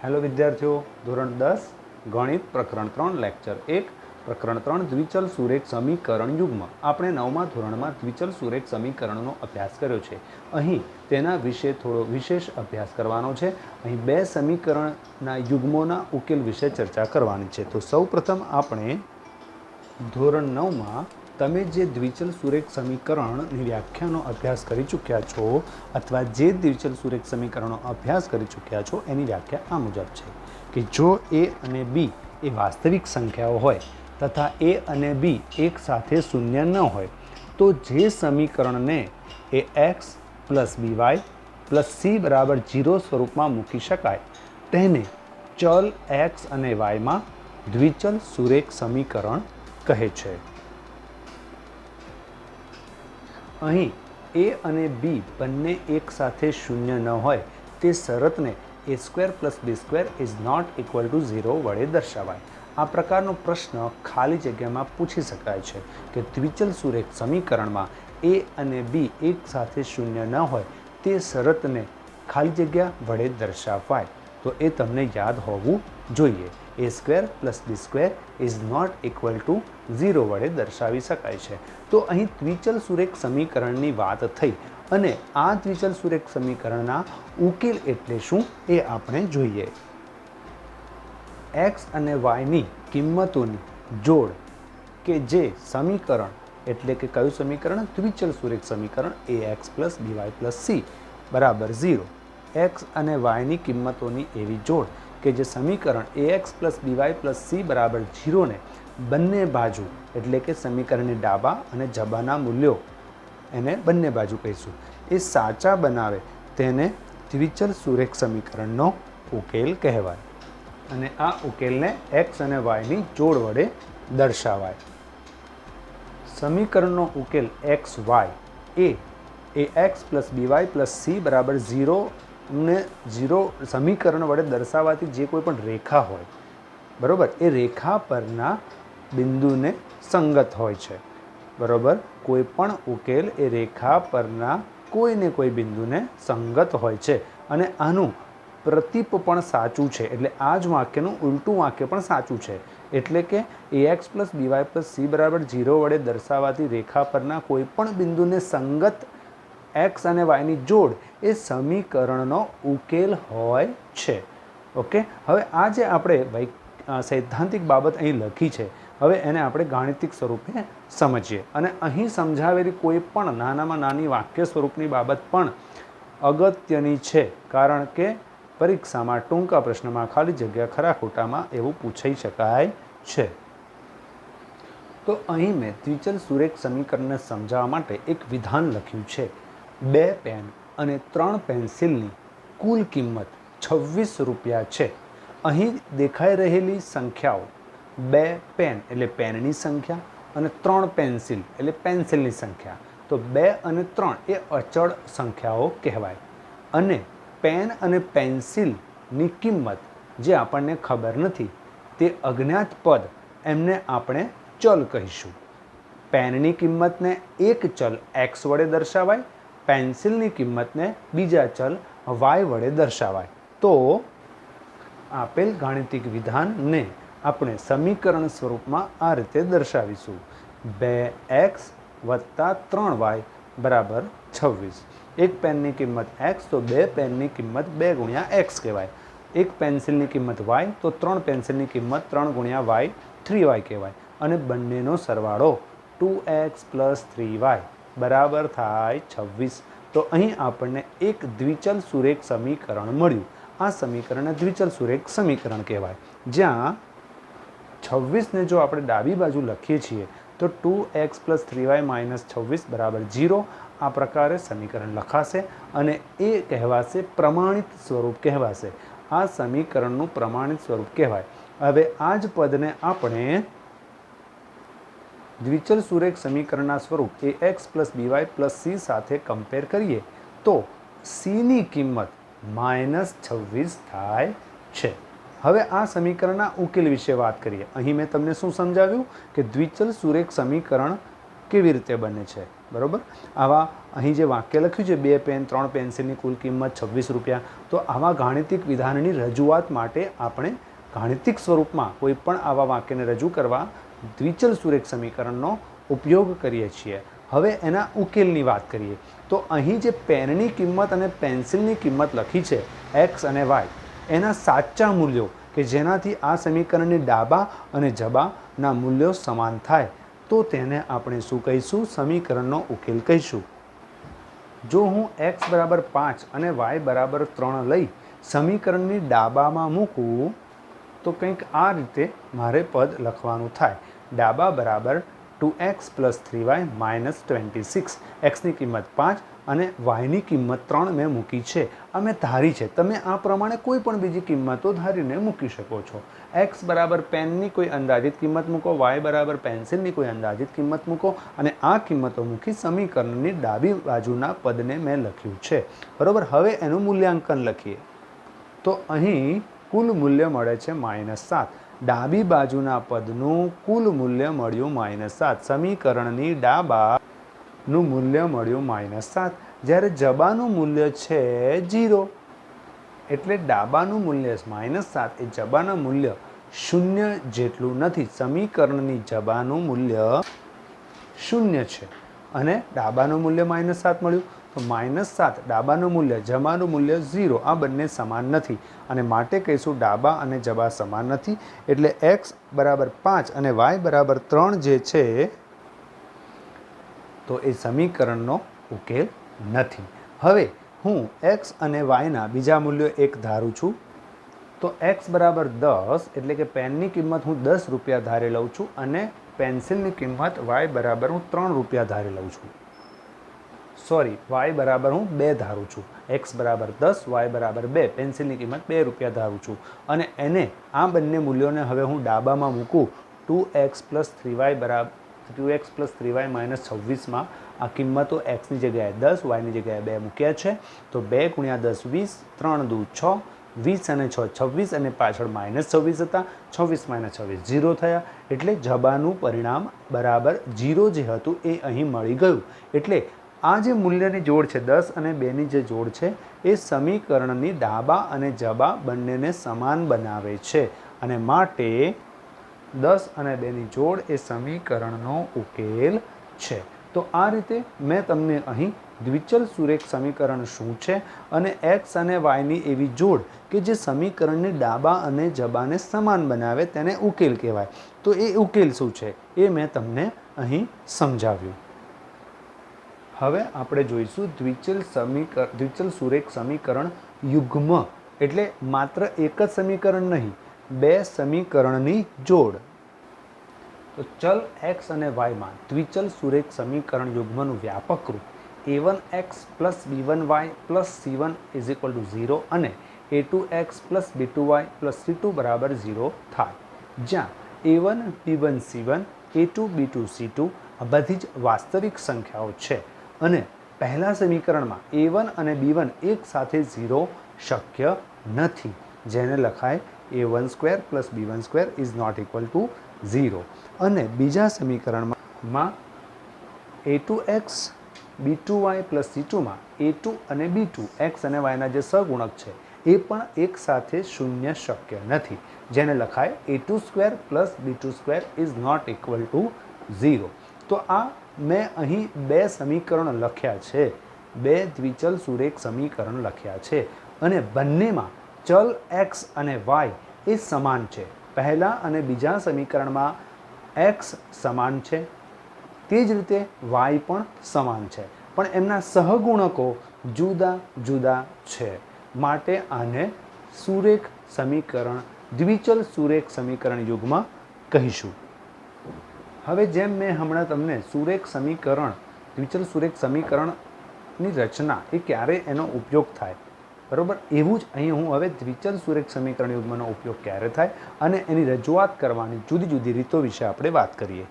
Hello विद्यार्थियों, धोरण 10 गणित प्रकरण 3 लेक्चर 1 प्रकरण 3 द्विचल सुरेख समीकरण युग्म। આપણે 9મા ધોરણમાં દ્વિચલ સુરેખ સમીકરણનો અભ્યાસ કર્યો છે। અહીં તેના વિશે થોડો વિશેષ અભ્યાસ કરવાનો છે। અહીં બે સમીકરણના યુગ્મોના ઉકેલ વિશે ચર્ચા કરવાની છે। તો સૌપ્રથમ આપણે ધોરણ 9માં તમે જે દ્વિચલ સુરેખ સમીકરણની વ્યાખ્યાનો અભ્યાસ કરી ચૂક્યા છો અથવા જે દ્વિચલ સુરેખ સમીકરણનો અભ્યાસ કરી ચૂક્યા છો એની વ્યાખ્યા આ મુજબ છે કે જો a અને b એ વાસ્તવિક સંખ્યાઓ હોય તથા a અને b એક સાથે શૂન્ય ન હોય તો જે સમીકરણને એ x plus by plus c બરાબર 0 સ્વરૂપમાં મૂકી શકાય તેને ચલ x અને y માં દ્વિચલ સુરેખ સમીકરણ કહે છે। અહીં a અને b બંને એક સાથે શૂન્ય ન હોય તે શરતને a² + b² is not equal to 0 વડે દર્શાવાય। આ પ્રકારનો પ્રશ્ન ખાલી જગ્યામાં પૂછી શકાય છે કે દ્વિચલ સુરેખ સમીકરણમાં a અને b એક સાથે શૂન્ય ન હોય તે શરતને ખાલી જગ્યા વડે દર્શાવાય તો એ તમને યાદ હોવું જોઈએ। a² + b² is not equal to 0 વડે દર્શાવી શકાય છે। તો અહીં દ્વિચલ સુરેખ સમીકરણની વાત થઈ અને આ દ્વિચલ સુરેખ સમીકરણના ઉકેલ એટલે શું એ આપણે જોઈએ। x અને y ની કિંમતોની જોડ કે જે સમીકરણ એટલે કે કયું સમીકરણ દ્વિચલ સુરેખ સમીકરણ ax + by + c બરાબર 0। x અને y ની કિંમતોની એવી જોડ કે જે સમીકરણ ax + by + c બરાબર 0 ને બંને બાજુ એટલે કે સમીકરણની ડાબા અને જબાના મૂલ્યો એને બંને બાજુ કહીશું એ સાચા બનાવે તેને દ્વિચલ સુરેખ સમીકરણનો ઉકેલ કહેવાય અને આ ઉકેલને x અને y ની જોડ વડે દર્શાવાય। સમીકરણનો ઉકેલ xy A ax + by + c બરાબર 0 ને 0 સમીકરણ વડે દર્શાવાતી જે કોઈ પણ રેખા હોય બરોબર એ રેખા પરના બિંદુને સંગત હોય છે બરોબર। કોઈ પણ ઉકેલ એ રેખા પરના કોઈને કોઈ બિંદુને સંગત હોય છે અને આનું પ્રતીપ પણ સાચું છે એટલે આ જ વાક્યનું ઉલટું વાક્ય પણ સાચું છે એટલે કે ax + by + c બરાબર 0 વડે દર્શાવાતી રેખા પરના કોઈ પણ બિંદુને સંગત x અને y ની જોડ એ સમીકરણનો ઉકેલ હોય છે। ઓકે, હવે આ જે આપણે સૈદ્ધાંતિક બાબત અહીં લખી છે હવે એને આપણે ગાણિતિક સ્વરૂપે સમજીએ અને અહીં સમજાવેલી કોઈ પણ નાનામાં નાની વાક્ય સ્વરૂપની બાબત પણ અગત્યની છે કારણ કે પરીક્ષામાં ટૂંકા પ્રશ્નમાં ખાલી જગ્યા ખરા ખોટામાં એવું પૂછાઈ શકાય છે। તો અહીં મેં દ્વિચલ સુરેખ સમીકરણને સમજાવવા માટે એક વિધાન લખ્યું છે। 2 પેન અને 3 પેન્સિલની કુલ કિંમત 26 રૂપિયા છે। અહીં દેખાઈ રહેલી સંખ્યાઓ 2 પેન એટલે પેનની સંખ્યા અને 3 પેન્સિલ એટલે પેન્સિલની સંખ્યા તો 2 અને 3 એ અચળ સંખ્યાઓ કહેવાય અને પેન અને પેન્સિલની કિંમત જે આપણને ખબર નથી તે અજ્ઞાત પદ એમને આપણે ચલ કહીશું। પેનની કિંમતને એક ચલ x વડે દર્શાવાય, પેન્સિલની કિંમતને બીજા ચલ y વડે દર્શાવાય। તો આપેલ ગાણિતિક વિધાનને આપણે સમીકરણ સ્વરૂપમાં આ રીતે દર્શાવીશું। 2x + 3y બરાબર 26। એક પેનની કિંમત x તો 2 પેનની કિંમત 2 × x કહેવાય, એક પેન્સિલની કિંમત y તો 3 પેન્સિલની કિંમત 3 × y 3y કહેવાય અને બંનેનો સરવાળો 2x + 3y બરાબર થાય 26। તો અહીં આપણને એક દ્વિચલ સુરેખ સમીકરણ મળ્યું। આ સમીકરણને દ્વિચલ સુરેખ સમીકરણ કહેવાય જ્યાં 26 ને જો આપણે ડાબી બાજુ લખીએ છીએ તો 2x + 3y - 26 બરાબર 0 આ પ્રકારે સમીકરણ લખાશે અને એ કહેવાશે પ્રમાણિત સ્વરૂપ કહેવાશે। આ સમીકરણનું પ્રમાણિત સ્વરૂપ કહેવાય। હવે આ જ પદને આપણે દ્વિચલ સુરેખ સમીકરણના સ્વરૂપ ax + by + c સાથે કમ્પેર કરીએ તો c ની કિંમત -26 થાય છે। હવે આ સમીકરણના ઉકેલ વિશે વાત કરીએ। અહીં મેં તમને શું સમજાવ્યું કે દ્વિચલ સુરેખ સમીકરણ કેવી રીતે બને છે બરોબર। આવા અહીં જે વાક્ય લખ્યું છે 2 પેન 3 પેન્સિલની કુલ કિંમત 26 રૂપિયા, તો આવા ગાણિતિક વિધાનની રજૂઆત માટે આપણે ગાણિતિક સ્વરૂપમાં કોઈ પણ આવા વાક્યને રજૂ કરવા દ્વિચલ સુરેખ સમીકરણનો ઉપયોગ કરીએ છીએ. હવે એના ઉકેલની વાત કરીએ તો અહીં જે પેનની કિંમત અને પેન્સિલની કિંમત લખી છે એક્સ અને વાય, એના સાચા મૂલ્યો કે જેનાથી આ સમીકરણની ડાબા અને જબાના મૂલ્યો સમાન થાય તો તેને આપણે શું કહીશું? સમીકરણનો ઉકેલ કહીશું. જો હું x બરાબર 5 અને y બરાબર 3 લઈ સમીકરણની ડાબામાં મૂકું તો કંઈક આ રીતે મારે પદ લખવાનું થાય. ડાબા બરાબર 2x + 3y - 26. xની કિંમત 5 અને yની કિંમત 3 મેં મૂકી છે. આ મેં ધારી છે. તમે આ પ્રમાણે કોઈ પણ બીજી કિંમતો ધારીને મૂકી શકો છો. x બરાબર પેનની કોઈ અંદાજિત કિંમત મૂકો, y બરાબર પેન્સિલની કોઈ અંદાજિત કિંમત મૂકો અને આ કિંમતો મૂકી સમીકરણની ડાબી બાજુના પદને મેં લખ્યું છે. બરાબર. હવે એનું મૂલ્યાંકન લખીએ તો અહીં કુલ મૂલ્ય મળે છે -7. ડાબી બાજુના પદનું કુલ મૂલ્ય મળ્યું -7. સમીકરણની ડાબાનું મૂલ્ય મળ્યું -7. જ્યારે જબાનું મૂલ્ય છે 0, એટલે ડાબાનું મૂલ્ય -7 એ જબાના મૂલ્ય 0 જેટલું નથી. સમીકરણની જબાનું મૂલ્ય 0 છે અને ડાબાનું મૂલ્ય -7 મળ્યું. તો -7 ડાબાનું મૂલ્ય, જબાનું મૂલ્ય 0, આ બંને સમાન નથી અને માટે કહીશું ડાબા અને જબા સમાન નથી. એટલે x બરાબર 5 અને y બરાબર 3 જે છે તો એ સમીકરણનો ઉકેલ નથી. હવે હું x અને yના બીજા મૂલ્યો એક ધારું છું. તો x બરાબર 10 એટલે કે પેનની કિંમત હું 10 રૂપિયા ધારી લઉં છું અને પેન્સિલની કિંમત y બરાબર હું 3 રૂપિયા ધારી લઉં છું. સોરી, y બરાબર હું 2 ધારું છું. x બરાબર 10, y બરાબર 2, પેન્સિલની કિંમત 2 રૂપિયા ધારું છું અને એને આ બંને મૂલ્યોને હવે હું ડાબામાં મૂકું 2x + 3y બરાબર 2x + 3y - 26માં આ કિંમતો xની જગ્યાએ 10, yની જગ્યાએ 2 મૂક્યા છે. તો 2 × 10 20, 3 દુ 6, 20 અને 6 26 અને પાછળ -26 હતા. 26 - 26 0 થયા. એટલે જબાનું પરિણામ બરાબર 0 જે હતું એ અહીં મળી ગયું. એટલે આ જે મૂલ્યની જોડ છે 10 અને 2ની જે જોડ છે એ સમીકરણની ડાબા અને જબા બંનેને સમાન બનાવે છે અને માટે 10 અને 2ની જોડ એ સમીકરણનો ઉકેલ છે. તો આ રીતે મેં તમને અહીં દ્વિચલ સુરેખ સમીકરણ શું છે અને x અને yની એવી જોડ કે જે સમીકરણની ડાબા અને જબાને સમાન બનાવે તેને ઉકેલ કહેવાય. તો એ ઉકેલ શું છે એ મેં તમને અહીં સમજાવ્યું. હવે આપણે જોઈશું દ્વિચલ સુરેખ સમીકરણ યુગ્મ, એટલે માત્ર એક જ સમીકરણ નહીં, 2 સમીકરણની જોડ. તો ચલ x અને y માં દ્વિચલ સુરેખ સમીકરણ યુગ્મનું વ્યાપક રૂપ a1x + b1y + c1 = 0 અને a2x + b2y + c2 = 0 થાય. જ્યાં a1 b1 c1, a2 b2 c2 આ બધી જ વાસ્તવિક સંખ્યાઓ છે અને પહેલા સમીકરણમાં a1 અને b1 એક સાથે 0 શક્ય નથી, જેને લખાય a1² + b1² = 0. અને બીજા સમીકરણમાં a2x b2y + c2માં a2 અને b2 x અને yના જે સહગુણક છે એ પણ એક સાથે 0 શક્ય નથી, જેને લખાય a2² + b2² = 0. તો આ મેં અહીં 2 સમીકરણ લખ્યા છે, 2 દ્વિચલ સુરેખ સમીકરણ લખ્યા છે અને બંનેમાં ચલ x અને y એ સમાન છે. પહેલા અને બીજા સમીકરણમાં x સમાન છે, તે જ રીતે y પણ સમાન છે, પણ એમના સહગુણકો જુદા જુદા છે. માટે આને સુરેખ સમીકરણ, દ્વિચલ સુરેખ સમીકરણ યુગ્મ કહીશું. હવે જેમ મેં હમણાં તમને સુરેખ સમીકરણ, દ્વિચલ સુરેખ સમીકરણની રચના એ ક્યારે એનો ઉપયોગ થાય, બરાબર, એવું જ અહીં હું હવે દ્વિચલ સુરેખ સમીકરણ યુગ્મનો ઉપયોગ ક્યારે થાય અને એની રજૂઆત કરવાની જુદી જુદી રીતો વિશે આપણે વાત કરીએ.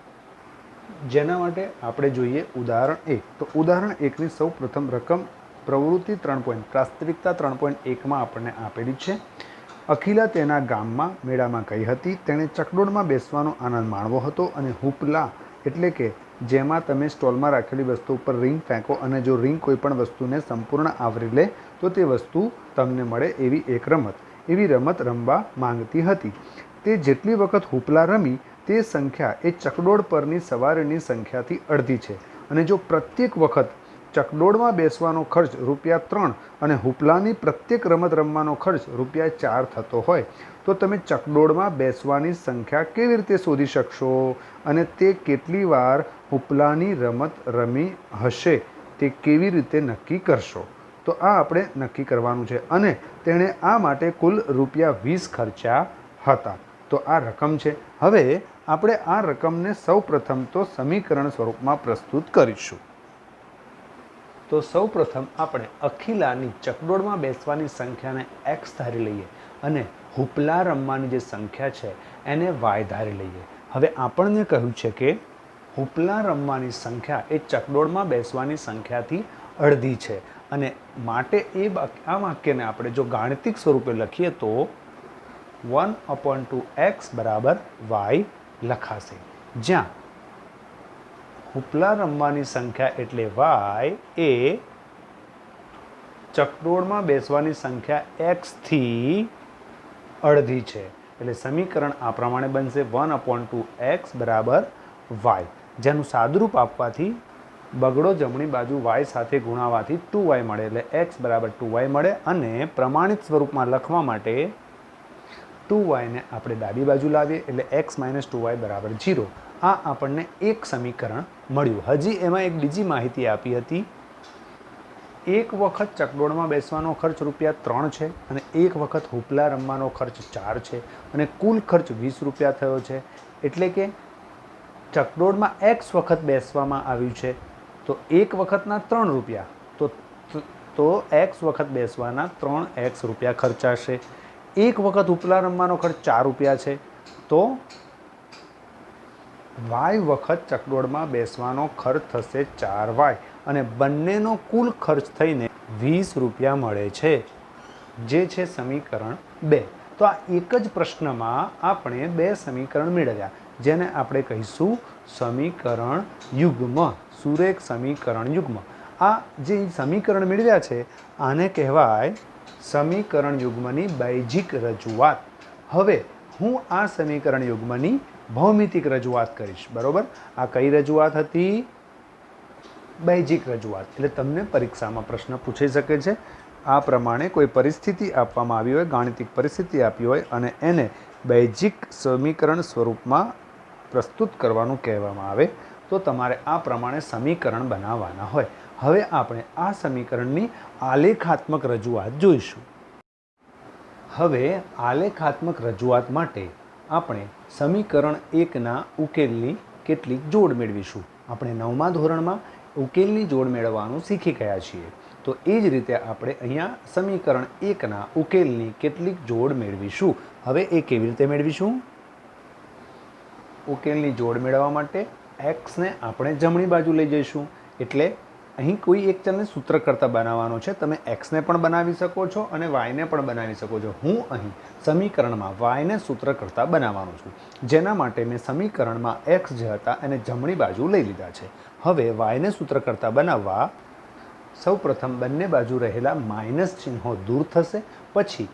જેના માટે આપણે જોઈએ ઉદાહરણ 1. તો ઉદાહરણ 1ની સૌ પ્રથમ રકમ પ્રવૃત્તિ 3 પ્રાસ્તવિકતા 3.1માં આપણને આપેલી છે. અખિલા તેના ગામમાં મેળામાં ગઈ હતી. તેણે ચકડોળમાં બેસવાનો આનંદ માણવો હતો અને હુપલા એટલે કે જેમાં તમે સ્ટોલમાં રાખેલી વસ્તુ ઉપર રિંગ ફેંકો અને જો રિંગ કોઈ પણ વસ્તુને સંપૂર્ણ આવરી લે તો તે વસ્તુ તમને મળે એવી એક રમત. એવી રમત રમવા માંગતી હતી. તે જેટલી વખત હુપલા રમી તે સંખ્યા એ ચકડોળ પરની સવારીની સંખ્યાથી અડધી છે અને જો પ્રત્યેક વખત ચકડોળમાં બેસવાનો ખર્ચ ₹3 અને હુપલાની પ્રત્યેક રમત રમવાનો ખર્ચ ₹4 થતો હોય તો તમે ચકડોળમાં બેસવાની સંખ્યા કેવી રીતે શોધી શકશો અને તે કેટલી વાર હુપલાની રમત રમી હશે તે કેવી રીતે નક્કી કરશો? તો આ આપણે નક્કી કરવાનું છે અને તેણે આ માટે કુલ ₹20 ખર્ચ્યા હતા. તો આ રકમ છે. હવે આપણે આ રકમને સૌ પ્રથમ તો સમીકરણ સ્વરૂપમાં પ્રસ્તુત કરીશું. તો સૌ પ્રથમ આપણે અખિલાની ચકડોળમાં બેસવાની સંખ્યાને x ધારી લઈએ અને હુપલા રમવાની જે સંખ્યા છે એને y ધારી લઈએ. હવે આપણને કહ્યું છે કે હુપલા રમવાની સંખ્યા એ ચકડોળમાં બેસવાની સંખ્યાથી અડધી છે અને માટે આ વાક્યને આપણે જો ગાણિતિક સ્વરૂપે લખીએ તો 1/2x = y લખાશે, જ્યાં હુપલા રમવાની સંખ્યા એટલે y એ ચકડોળમાં બેસવાની સંખ્યા x થી અડધી છે. એટલે સમીકરણ આ પ્રમાણે બનશે 1/2x = y, જેનું સાદુરૂપ આપવાથી બગડો જમણી બાજુ y સાથે ગુણાવાથી 2y મળે એટલે x = 2y મળે અને પ્રમાણિત સ્વરૂપમાં લખવા માટે 2y ને આપણે ડાબી બાજુ લાવીએ એટલે x - 2y = 0. આ આપણને એક સમીકરણ મળ્યું. હજી એમાં એક બીજી માહિતી આપી હતી. એક વખત ચકડોળમાં બેસવાનો ખર્ચ ₹3 છે અને એક વખત હુપલા રમવાનો ખર્ચ 4 છે અને કુલ ખર્ચ ₹20 થયો છે. એટલે કે ચકડોળમાં x વખત બેસવામાં આવ્યું છે તો એક વખતના ₹3 તો x વખત બેસવાના 3x રૂપિયા ખર્ચાશે. એક વખત હુપલા રમવાનો ખર્ચ ₹4 છે તો y વખત ચકડોળમાં બેસવાનો ખર્ચ થશે 4y અને બંનેનો કુલ ખર્ચ થઈને ₹20 મળે છે, જે છે સમીકરણ 2. તો આ એક જ પ્રશ્નમાં આપણે 2 સમીકરણ મેળવ્યા જેને આપણે કહીશું સમીકરણ યુગ્મ, સુરેખ સમીકરણ યુગ્મ. આ જે સમીકરણ મેળવ્યા છે આને કહેવાય સમીકરણ યુગ્મની બૈજિક રજૂઆત. હવે હું આ સમીકરણ યુગ્મની ભૌમિતિક રજૂઆત કરીશ. બરોબર, આ કઈ રજૂઆત હતી? બૈજિક રજૂઆત. એટલે તમને પરીક્ષામાં પ્રશ્ન પૂછાઈ શકે છે. આ પ્રમાણે કોઈ પરિસ્થિતિ આપવામાં આવી હોય, ગાણિતિક પરિસ્થિતિ આપી હોય અને એને બૈજિક સમીકરણ સ્વરૂપમાં પ્રસ્તુત કરવાનું કહેવામાં આવે તો તમારે આ પ્રમાણે સમીકરણ બનાવવાના હોય. હવે આપણે આ સમીકરણની આલેખાત્મક રજૂઆત જોઈશું. હવે આલેખાત્મક રજૂઆત માટે આપણે સમીકરણ 1ના ઉકેલની કેટલીક જોડ મેળવીશું. આપણે 9મા ધોરણમાં ઉકેલની જોડ મેળવવાનું શીખી ગયા છીએ. તો એ જ રીતે આપણે અહીંયા સમીકરણ 1ના ઉકેલની કેટલીક જોડ મેળવીશું. હવે એ કેવી રીતે મેળવીશું? ઉકેલની જોડ મેળવવા માટે xને આપણે જમણી બાજુ લઈ જઈશું. એટલે અહીં કોઈ એક ચલને સૂત્રકર્તા બનાવવાનો છે. તમે xને પણ બનાવી શકો છો અને yને પણ બનાવી શકો છો. હું અહીં સમીકરણમાં yને સૂત્રકર્તા બનાવવાનો છું, જેના માટે મેં સમીકરણમાં x જે હતા એને જમણી બાજુ લઈ લીધા છે. હવે yને સૂત્રકર્તા બનાવવા સૌપ્રથમ બંને બાજુ રહેલા માઇનસ ચિહ્નો દૂર થશે. પછી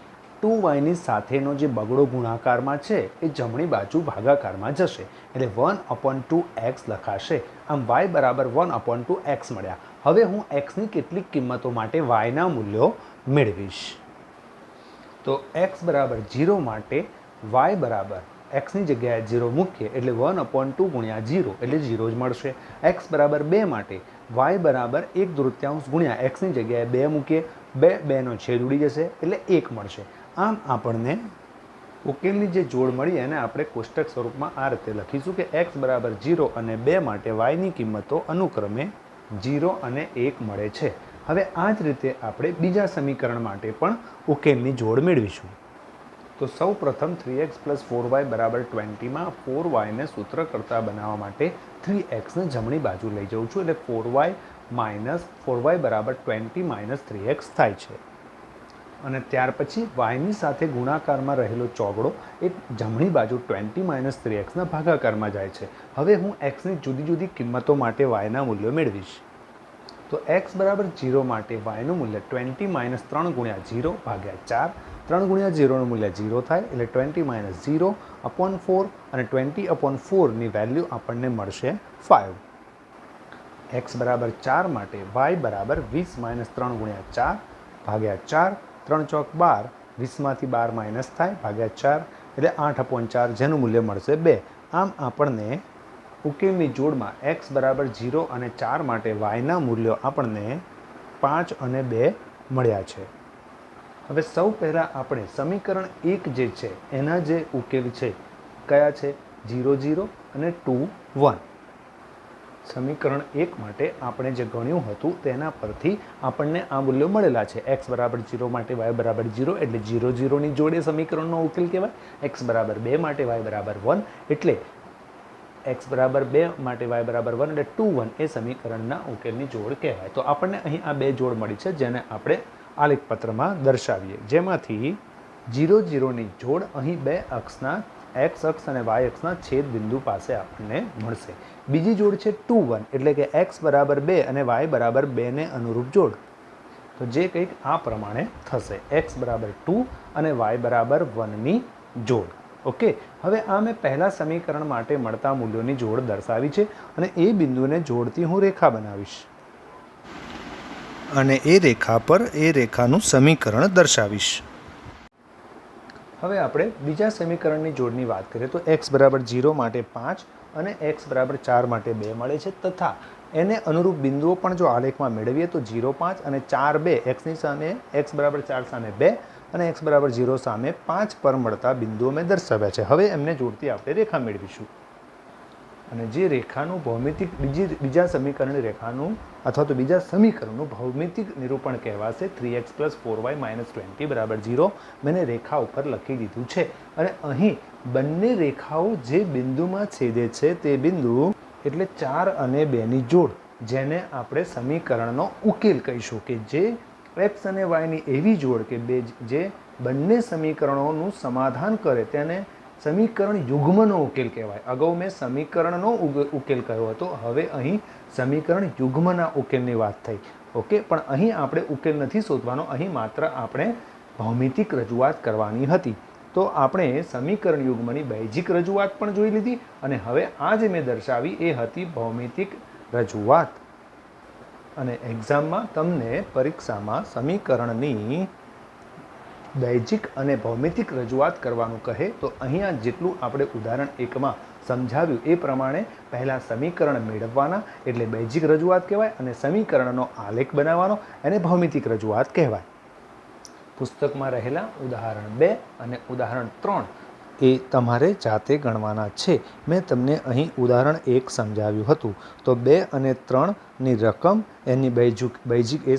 2yની સાથેનો જે બગડો ગુણાકારમાં છે એ જમણી બાજુ ભાગાકારમાં જશે એટલે 1/2x લખાશે. આમ y = 1/2x મળ્યા. હવે હું xની કેટલીક કિંમતો માટે yના મૂલ્યો મેળવીશ. તો x = 0 માટે y = xની જગ્યાએ 0 મૂકીએ એટલે 1/2 × 0 એટલે 0 જ મળશે. x = 2 માટે y = 1/3 ગુણ્યા xની જગ્યાએ 2 મૂકીએ, 2નો છેદ ઉડી જશે એટલે 1 મળશે. આમ આપણને ઉકેલની જે જોડ મળી એને આપણે કોષ્ટક સ્વરૂપમાં આ રીતે લખીશું કે x = 0 અને 2 માટે yની કિંમતો અનુક્રમે 0 અને 1 મળે છે. હવે આ જ રીતે આપણે બીજા સમીકરણ માટે પણ ઉકેલની જોડ મેળવીશું. તો સૌ પ્રથમ 3x + 4y = 20માં 4yને સૂત્રકર્તા બનાવવા માટે 3xને જમણી બાજુ લઈ જાઉં છું એટલે 4y = 20 - 3x થાય છે. અને ત્યાર પછી વાયની સાથે ગુણાકારમાં રહેલો ચોગડો એ જમણી બાજુ 20 - 3x ભાગાકારમાં જાય છે. હવે હું એક્સની જુદી જુદી કિંમતો માટે વાયના મૂલ્યો મેળવીશ. તો x બરાબર 0 માટે વાયનું મૂલ્ય 20 - 3 × 0 ભાગ્યા 4. 3 × 0નું મૂલ્ય 0 થાય એટલે 20 - 0/4 અને 20/4ની વેલ્યુ આપણને મળશે 5. x બરાબર 4 માટે y બરાબર 20 - 3 × 4 ભાગ્યા 4. 3 ચોક 12, 20માંથી 12 માઇનસ થાય ભાગ્યા 4 એટલે 8/4 જેનું મૂલ્ય મળશે 2. આમ આપણને ઉકેલની જોડમાં x બરાબર 0 અને 4 માટે yના મૂલ્યો આપણને 5 અને 2 મળ્યા છે. હવે સૌ પહેલાં આપણે સમીકરણ 1 જે છે એના જે ઉકેલ છે કયા છે 0 0 અને 2 1. સમીકરણ 1 માટે આપણે જે ગણ્યું હતું તેના પરથી આપણને આ મૂલ્યો મળેલા છે. x બરાબર 0 માટે y બરાબર 0 એટલે 0 0ની જોડે સમીકરણનો ઉકેલ કહેવાય. x બરાબર 2 માટે y બરાબર 1 એટલે x બરાબર 2 માટે y બરાબર 1 એટલે 2 1 એ સમીકરણના ઉકેલની જોડ કહેવાય. તો આપણને અહીં આ બે જોડ મળી છે જેને આપણે આલેખપત્રમાં દર્શાવીએ. જેમાંથી 0 0ની જોડ અહીં બે અક્ષના x અક્ષ અને y અક્ષના છેદ બિંદુ પાસે આપણને મળશે. બીજી જોડ છે 2 1 એટલે કે x બરાબર 2 અને y બરાબર 2 ને અનુરૂપ જોડ. તો જે કંઈક આ પ્રમાણે થશે x બરાબર 2 અને y બરાબર 1ની જોડ. ઓકે, હવે આ મેં પહેલા સમીકરણ માટે મળતા મૂલ્યોની જોડ દર્શાવી છે અને એ બિંદુને જોડતી હું રેખા બનાવીશ અને એ રેખા પર એ રેખાનું સમીકરણ દર્શાવીશ. હવે આપણે બીજા સમીકરણની જોડની વાત કરીએ તો x બરાબર 0 માટે 5 અને x બરાબર 4 માટે 2 મળે છે તથા એને અનુરૂપ બિંદુઓ પણ જો આલેખમાં મેળવીએ તો 0 5 અને 4 2 xની સામે x બરાબર 4 સામે 2 અને x બરાબર 0 સામે 5 પર મળતા બિંદુઓ મેં દર્શાવ્યા છે. હવે એમને જોડતી આપણે રેખા મેળવીશું અને જે રેખાનું ભૌમિતિક બીજા સમીકરણની રેખાનું અથવા તો બીજા સમીકરણનું ભૌમિતિક નિરૂપણ કહેવાશે 3x + 4y - 20 બરાબર 0. મેં રેખા ઉપર લખી દીધું છે અને અહીં બંને રેખાઓ જે બિંદુમાં છેદે છે તે બિંદુ એટલે 4 અને 2ની જોડ જેને આપણે સમીકરણનો ઉકેલ કહીશું કે જે x અને yની એવી જોડ કે જે બંને સમીકરણોનું સમાધાન કરે તેને સમીકરણ યુગ્મનો ઉકેલ કહેવાય. અગાઉ મેં સમીકરણનો ઉકેલ કહ્યો હતો, હવે અહીં સમીકરણ યુગ્મના ઉકેલની વાત થઈ. ઓકે, પણ અહીં આપણે ઉકેલ નથી શોધવાનો, અહીં માત્ર આપણે ભૌમિતિક રજૂઆત કરવાની હતી. તો આપણે સમીકરણ યુગ્મની બૈજિક રજૂઆત પણ જોઈ લીધી અને હવે આ જે મેં દર્શાવી એ હતી ભૌમિતિક રજૂઆત. અને એક્ઝામમાં તમને પરીક્ષામાં સમીકરણની બૈજિક અને ભૌમિતિક રજૂઆત કરવાનું કહે તો અહીંયા જેટલું આપણે ઉદાહરણ 1માં સમજાવ્યું એ પ્રમાણે પહેલાં સમીકરણ મેળવવાના એટલે બૈજિક રજૂઆત કહેવાય અને સમીકરણનો આલેખ બનાવવાનો એને ભૌમિતિક રજૂઆત કહેવાય. પુસ્તકમાં રહેલા ઉદાહરણ 2 અને ઉદાહરણ 3 એ તમારે જાતે ગણવાના છે. મેં તમને અહીં ઉદાહરણ 1 સમજાવ્યું હતું. તો 2 અને 3ની રકમ એની બૈજિક એ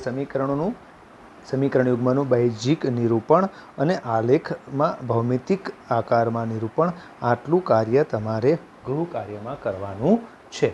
સમીકરણ યુગ્મનું બૈજિક નિરૂપણ અને આલેખમાં ભૌમિતિક આકારમાં નિરૂપણ આટલું કાર્ય તમારે ગૃહ કાર્યમાં કરવાનું છે.